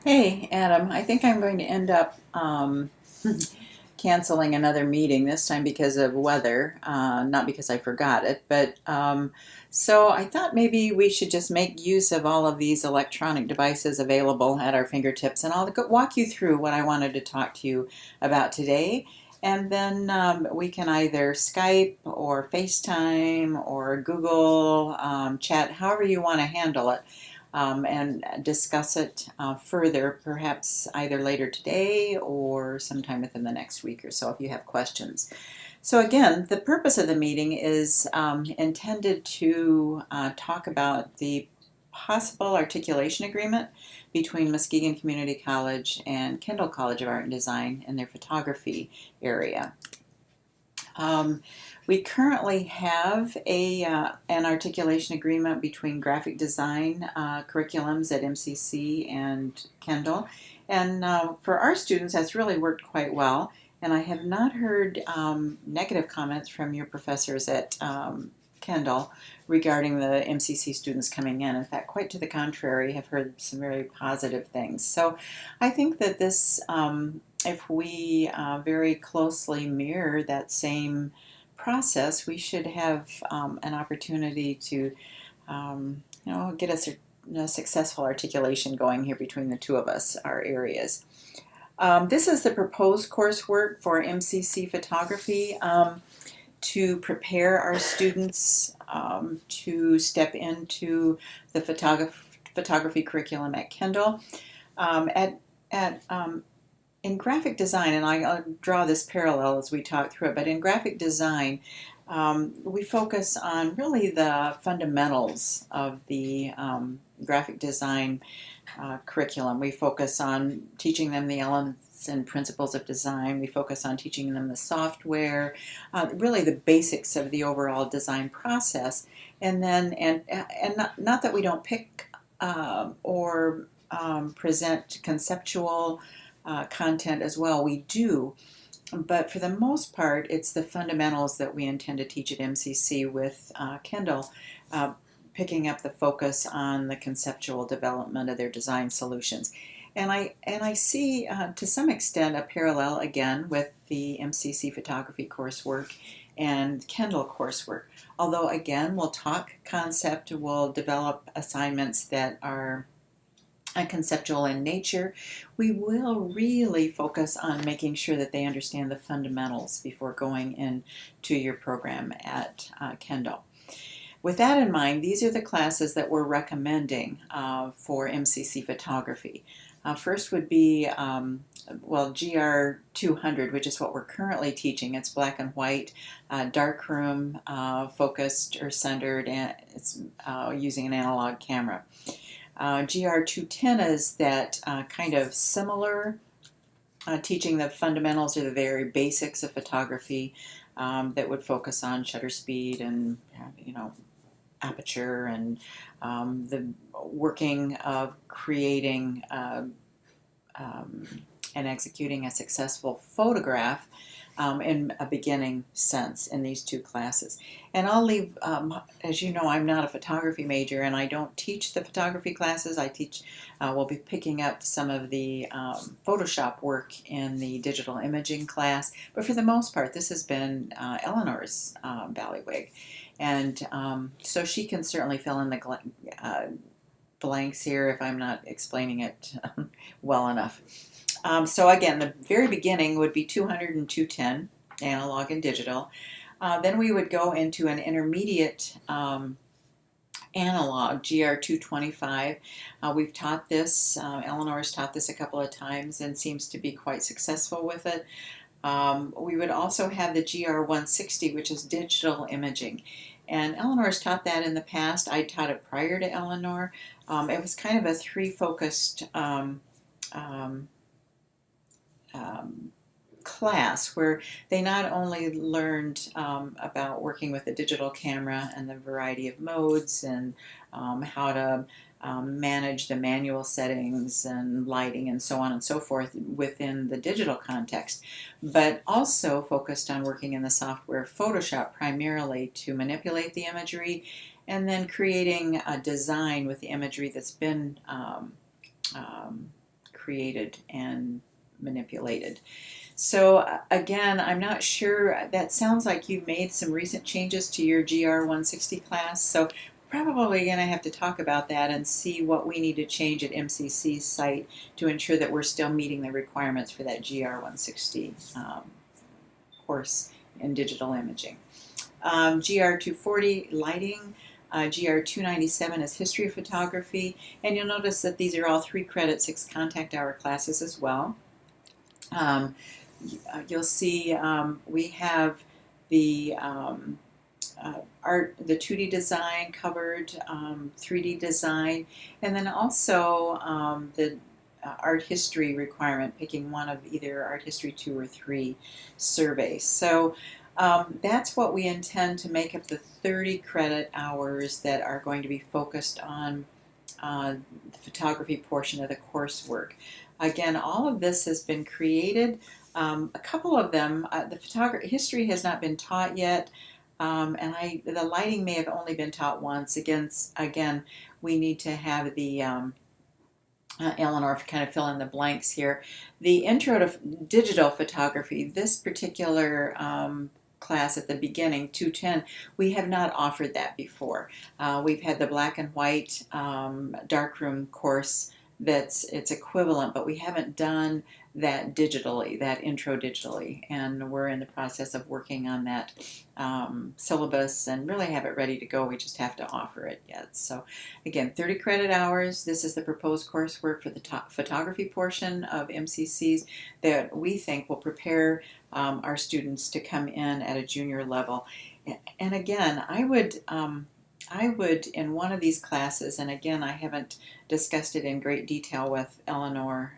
Hey, Adam, I think I'm going to end up canceling another meeting this time because of weather, not because I forgot it. But so I thought maybe we should just make use of all of these electronic devices available at our fingertips, and I'll walk you through what I wanted to talk to you about today. And then we can either Skype or FaceTime or Google Chat, however you want to handle it, and discuss it further, perhaps either later today or sometime within the next week or so if you have questions. So, again, the purpose of the meeting is intended to talk about the possible articulation agreement between Muskegon Community College and Kendall College of Art and Design in their photography area. Um, we currently have an articulation agreement between graphic design curriculums at MCC and Kendall, and for our students, that's really worked quite well. And I have not heard negative comments from your professors at Kendall regarding the MCC students coming in. In fact, quite to the contrary, have heard some very positive things. So I think that this if we very closely mirror that same process, we should have an opportunity to, get a successful articulation going here between the two of us, our areas. This is the proposed coursework for MCC photography to prepare our students to step into the photography curriculum at Kendall. At in graphic design, and I'll draw this parallel as we talk through it, but in graphic design, we focus on really the fundamentals of the graphic design curriculum. We focus on teaching them the elements and principles of design. We focus on teaching them the software, really the basics of the overall design process. And then, and not that we don't pick or present conceptual content as well. We do, but for the most part, it's the fundamentals that we intend to teach at MCC with Kendall, picking up the focus on the conceptual development of their design solutions. And I see to some extent a parallel again with the MCC photography coursework and Kendall coursework. Although again, we'll talk concept, we'll develop assignments that are conceptual in nature, we will really focus on making sure that they understand the fundamentals before going into your program at Kendall. With that in mind, these are the classes that we're recommending for MCC photography. First would be, GR 200, which is what we're currently teaching. It's black and white, darkroom focused or centered, and it's using an analog camera. GR 210 is that kind of similar, teaching the fundamentals or the very basics of photography that would focus on shutter speed and aperture and the working of creating and executing a successful photograph in a beginning sense in these two classes. And I'll leave, as you know, I'm not a photography major and I don't teach the photography classes. I teach, we'll be picking up some of the Photoshop work in the digital imaging class, but for the most part, this has been Eleanor's ballywig. And so she can certainly fill in the blanks here if I'm not explaining it well enough. So again, the very beginning would be 200 and 210, analog and digital. Then we would go into an intermediate analog, GR 225. We've taught this, Eleanor's taught this a couple of times and seems to be quite successful with it. We would also have the GR 160, which is digital imaging. And Eleanor's taught that in the past. I taught it prior to Eleanor. It was kind of a three-focused class where they not only learned about working with a digital camera and the variety of modes and how to manage the manual settings and lighting and so on and so forth within the digital context, but also focused on working in the software Photoshop primarily to manipulate the imagery and then creating a design with the imagery that's been created and manipulated. So again, I'm not sure, that sounds like you've made some recent changes to your GR 160 class, so probably going to have to talk about that and see what we need to change at MCC's site to ensure that we're still meeting the requirements for that GR 160 course in digital imaging. GR 240 lighting, GR 297 is history of photography, and you'll notice that these are all 3 credit 6 contact hour classes as well. You'll see we have the art, the 2D design covered, 3D design, and then also the art history requirement, picking one of either art history 2 or 3 surveys. So that's what we intend to make up the 30 credit hours that are going to be focused on the photography portion of the coursework. Again, all of this has been created. A couple of them, the photography history has not been taught yet, and the lighting may have only been taught once. Again, we need to have the Eleanor kind of fill in the blanks here. The intro to digital photography, this particular class at the beginning, 210, we have not offered that before. We've had the black and white darkroom course it's equivalent, but we haven't done that digitally, that intro digitally, and we're in the process of working on that syllabus and really have it ready to go. We just have to offer it yet. So again, 30 credit hours. This is the proposed coursework for the photography portion of MCCs that we think will prepare our students to come in at a junior level. And again, I would in one of these classes, and again, I haven't discussed it in great detail with Eleanor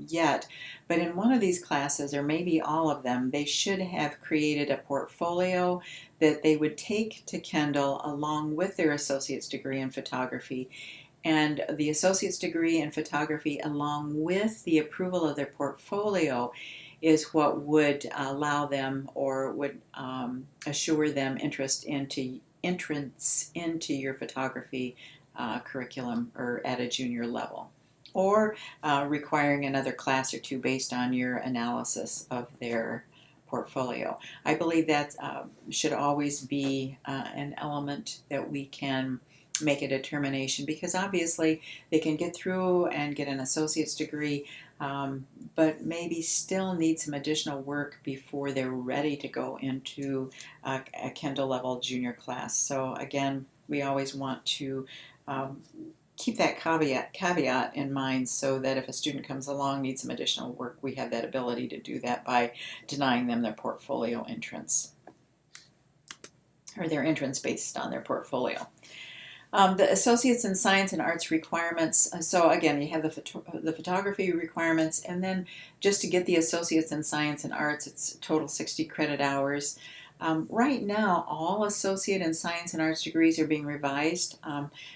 yet, but in one of these classes, or maybe all of them, they should have created a portfolio that they would take to Kendall along with their associate's degree in photography. And the associate's degree in photography along with the approval of their portfolio is what would allow them or would assure them entrance into your photography curriculum or at a junior level, or requiring another class or 2 based on your analysis of their portfolio. I believe that should always be an element that we can make a determination, because obviously they can get through and get an associate's degree, but maybe still need some additional work before they're ready to go into a Kendall level junior class. So again, we always want to keep that caveat in mind, so that if a student comes along, needs some additional work, we have that ability to do that by denying them their portfolio entrance, or their entrance based on their portfolio. The Associates in Science and Arts requirements, so again, you have the photography requirements, and then just to get the Associates in Science and Arts, it's total 60 credit hours. Right now, all Associate in Science and Arts degrees are being revised.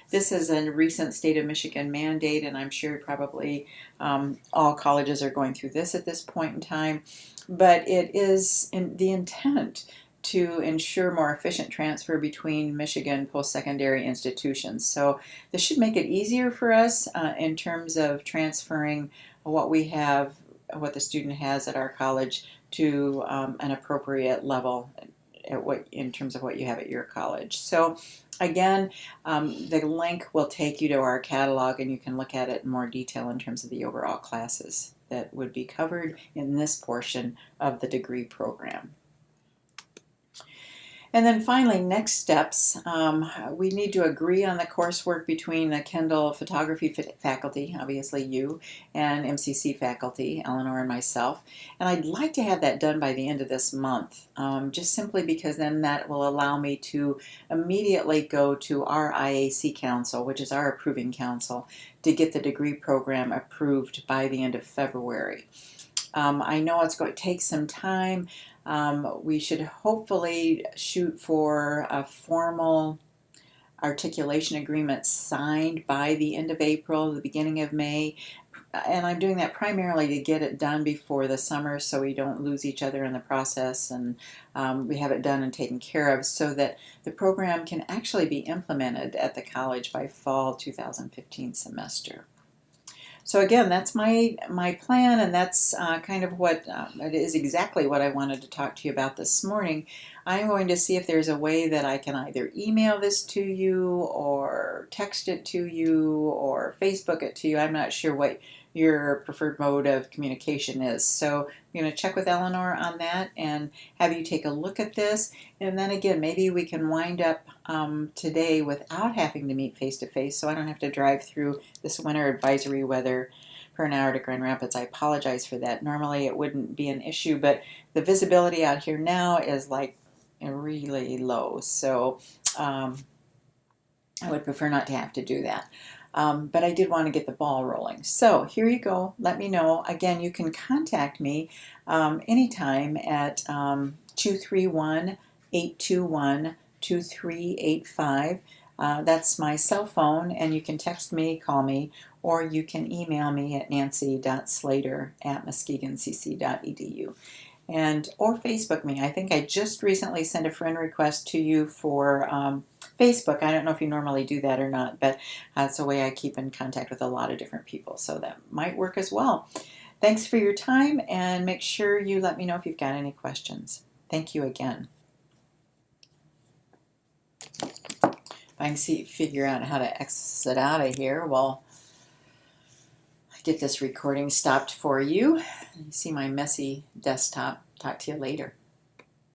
This is a recent state of Michigan mandate, and I'm sure probably all colleges are going through this at this point in time, but it is the intent to ensure more efficient transfer between Michigan post-secondary institutions. So this should make it easier for us in terms of transferring what we have, what the student has at our college, to an appropriate level in terms of what you have at your college. So again, the link will take you to our catalog, and you can look at it in more detail in terms of the overall classes that would be covered in this portion of the degree program. And then finally, next steps, we need to agree on the coursework between the Kendall photography faculty, obviously you, and MCC faculty, Eleanor and myself. And I'd like to have that done by the end of this month, just simply because then that will allow me to immediately go to our IAC council, which is our approving council, to get the degree program approved by the end of February. I know it's going to take some time. We should hopefully shoot for a formal articulation agreement signed by the end of April, the beginning of May. And I'm doing that primarily to get it done before the summer, so we don't lose each other in the process, and we have it done and taken care of, so that the program can actually be implemented at the college by fall 2015 semester. So again, that's my plan, and that's kind of what it is exactly what I wanted to talk to you about this morning. I'm going to see if there's a way that I can either email this to you or text it to you or Facebook it to you. I'm not sure what your preferred mode of communication is. So I'm going to check with Eleanor on that and have you take a look at this. And then again, maybe we can wind up today without having to meet face to face, so I don't have to drive through this winter advisory weather for an hour to Grand Rapids. I apologize for that. Normally it wouldn't be an issue, but the visibility out here now is like really low, so I would prefer not to have to do that. But I did want to get the ball rolling. So here you go. Let me know. Again, you can contact me anytime at 231-821-2385. That's my cell phone, and you can text me, call me, or you can email me at nancy.slater@muskegoncc.edu. And or Facebook me. I think I just recently sent a friend request to you for Facebook. I don't know if you normally do that or not, but that's a way I keep in contact with a lot of different people, so that might work as well. Thanks for your time, and make sure you let me know if you've got any questions. Thank you again. If I can figure out how to exit out of here, well, get this recording stopped for you. You see my messy desktop. Talk to you later.